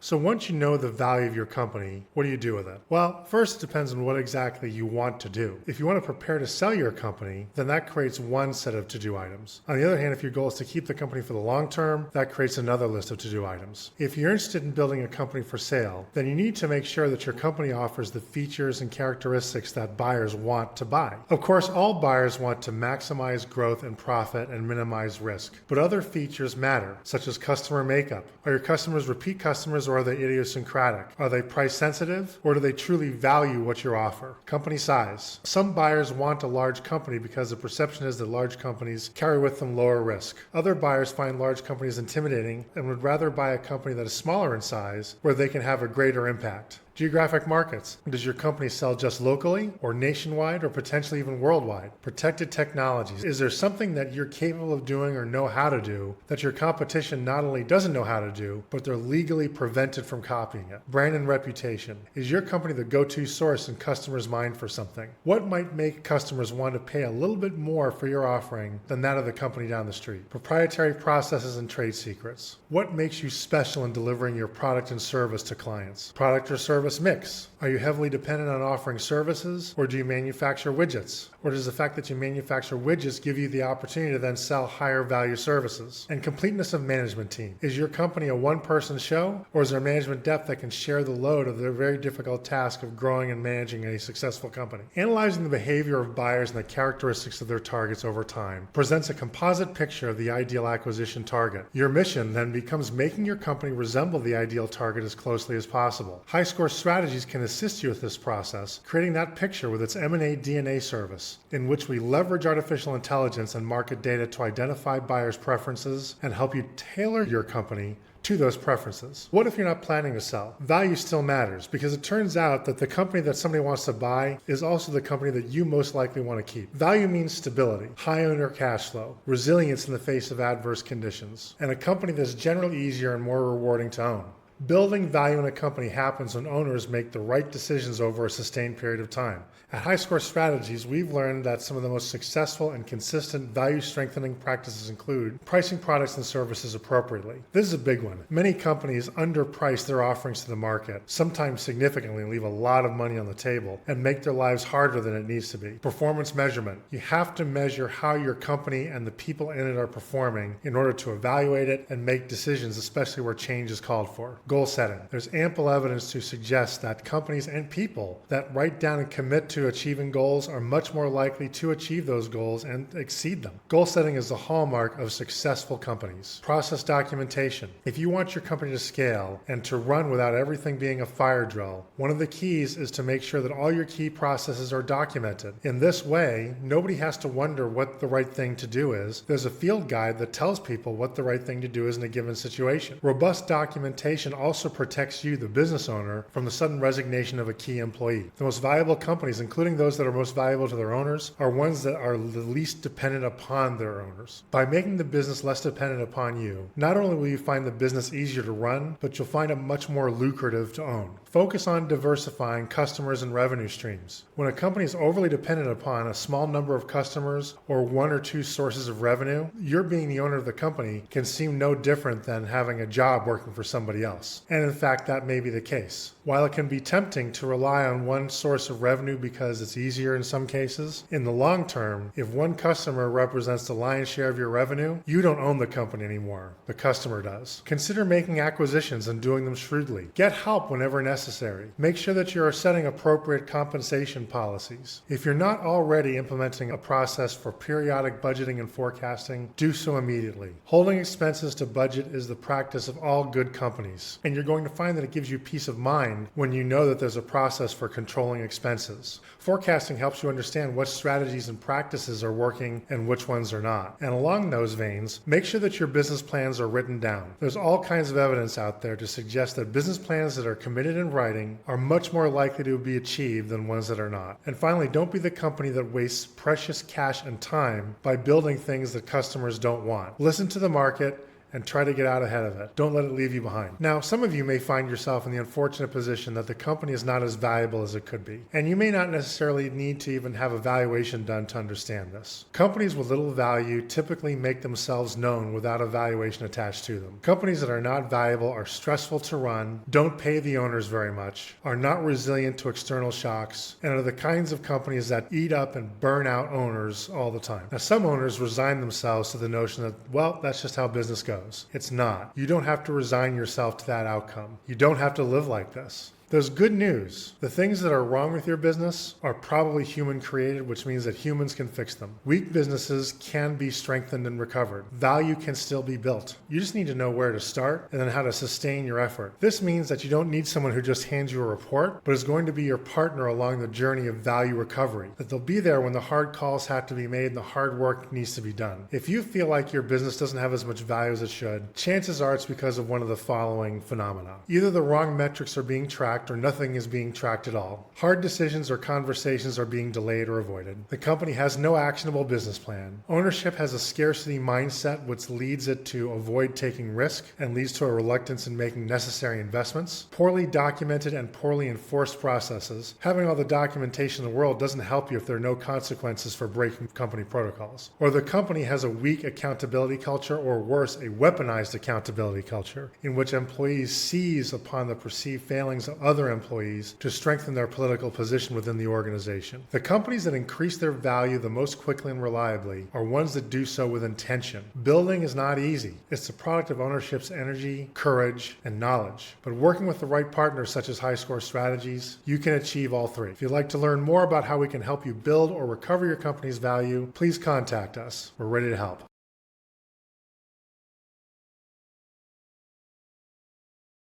So once you know the value of your company, what do you do with it? Well, first it depends on what exactly you want to do. If you want to prepare to sell your company, then that creates one set of to-do items. On the other hand, if your goal is to keep the company for the long term, that creates another list of to-do items. If you're interested in building a company for sale, then you need to make sure that your company offers the features and characteristics that buyers want to buy. Of course, all buyers want to maximize growth and profit and minimize risk, but other features matter, such as customer makeup. Are your customers repeat customers, or are they idiosyncratic? Are they price sensitive, or do they truly value what you offer? Company size. Some buyers want a large company because the perception is that large companies carry with them lower risk. Other buyers find large companies intimidating and would rather buy a company that is smaller in size, where they can have a greater impact. Geographic markets. Does your company sell just locally or nationwide or potentially even worldwide? Protected technologies. Is there something that you're capable of doing or know how to do that your competition not only doesn't know how to do, but they're legally prevented from copying it? Brand and reputation. Is your company the go-to source in customers' mind for something? What might make customers want to pay a little bit more for your offering than that of the company down the street? Proprietary processes and trade secrets. What makes you special in delivering your product and service to clients? Product or service mix. Are you heavily dependent on offering services, or do you manufacture widgets? Or does the fact that you manufacture widgets give you the opportunity to then sell higher value services? And completeness of management team. Is your company a one-person show, or is there management depth that can share the load of the very difficult task of growing and managing a successful company? Analyzing the behavior of buyers and the characteristics of their targets over time presents a composite picture of the ideal acquisition target. Your mission then becomes making your company resemble the ideal target as closely as possible. High-score strategies can assist you with this process, creating that picture with its M&A DNA service, in which we leverage artificial intelligence and market data to identify buyers' preferences and help you tailor your company to those preferences. What if you're not planning to sell? Value still matters, because it turns out that the company that somebody wants to buy is also the company that you most likely want to keep. Value means stability, high owner cash flow, resilience in the face of adverse conditions, and a company that's generally easier and more rewarding to own. Building value in a company happens when owners make the right decisions over a sustained period of time. At High Score Strategies, we've learned that some of the most successful and consistent value-strengthening practices include pricing products and services appropriately. This is a big one. Many companies underprice their offerings to the market, sometimes significantly, and leave a lot of money on the table and make their lives harder than it needs to be. Performance measurement. You have to measure how your company and the people in it are performing in order to evaluate it and make decisions, especially where change is called for. Goal setting. There's ample evidence to suggest that companies and people that write down and commit to achieving goals are much more likely to achieve those goals and exceed them. Goal setting is the hallmark of successful companies. Process documentation. If you want your company to scale and to run without everything being a fire drill, one of the keys is to make sure that all your key processes are documented. In this way, nobody has to wonder what the right thing to do is. There's a field guide that tells people what the right thing to do is in a given situation. Robust documentation also protects you, the business owner, from the sudden resignation of a key employee. The most valuable companies, including those that are most valuable to their owners, are ones that are the least dependent upon their owners. By making the business less dependent upon you, not only will you find the business easier to run, but you'll find it much more lucrative to own. Focus on diversifying customers and revenue streams. When a company is overly dependent upon a small number of customers or one or two sources of revenue, your being the owner of the company can seem no different than having a job working for somebody else. And in fact, that may be the case. While it can be tempting to rely on one source of revenue because it's easier in some cases, in the long term, if one customer represents the lion's share of your revenue, you don't own the company anymore. The customer does. Consider making acquisitions and doing them shrewdly. Get help whenever necessary. Make sure that you are setting appropriate compensation policies. If you're not already implementing a process for periodic budgeting and forecasting, do so immediately. Holding expenses to budget is the practice of all good companies, and you're going to find that it gives you peace of mind when you know that there's a process for controlling expenses. Forecasting helps you understand what strategies and practices are working and which ones are not. And along those veins, make sure that your business plans are written down. There's all kinds of evidence out there to suggest that business plans that are committed in writing are much more likely to be achieved than ones that are not. And finally, don't be the company that wastes precious cash and time by building things that customers don't want. Listen to the market and try to get out ahead of it. Don't let it leave you behind. Now, some of you may find yourself in the unfortunate position that the company is not as valuable as it could be, and you may not necessarily need to even have a valuation done to understand this. Companies with little value typically make themselves known without a valuation attached to them. Companies that are not valuable are stressful to run, don't pay the owners very much, are not resilient to external shocks, and are the kinds of companies that eat up and burn out owners all the time. Now, some owners resign themselves to the notion that, well, that's just how business goes. It's not. You don't have to resign yourself to that outcome. You don't have to live like this. There's good news. The things that are wrong with your business are probably human created, which means that humans can fix them. Weak businesses can be strengthened and recovered. Value can still be built. You just need to know where to start and then how to sustain your effort. This means that you don't need someone who just hands you a report, but is going to be your partner along the journey of value recovery. That they'll be there when the hard calls have to be made and the hard work needs to be done. If you feel like your business doesn't have as much value as it should, chances are it's because of one of the following phenomena. Either the wrong metrics are being tracked or nothing is being tracked at all. Hard decisions or conversations are being delayed or avoided. The company has no actionable business plan. Ownership has a scarcity mindset, which leads it to avoid taking risk and leads to a reluctance in making necessary investments. Poorly documented and poorly enforced processes. Having all the documentation in the world doesn't help you if there are no consequences for breaking company protocols. Or the company has a weak accountability culture, or worse, a weaponized accountability culture, in which employees seize upon the perceived failings of other employees to strengthen their political position within the organization. The companies that increase their value the most quickly and reliably are ones that do so with intention. Building is not easy. It's the product of ownership's energy, courage, and knowledge. But working with the right partners such as High Score Strategies, you can achieve all three. If you'd like to learn more about how we can help you build or recover your company's value, please contact us. We're ready to help.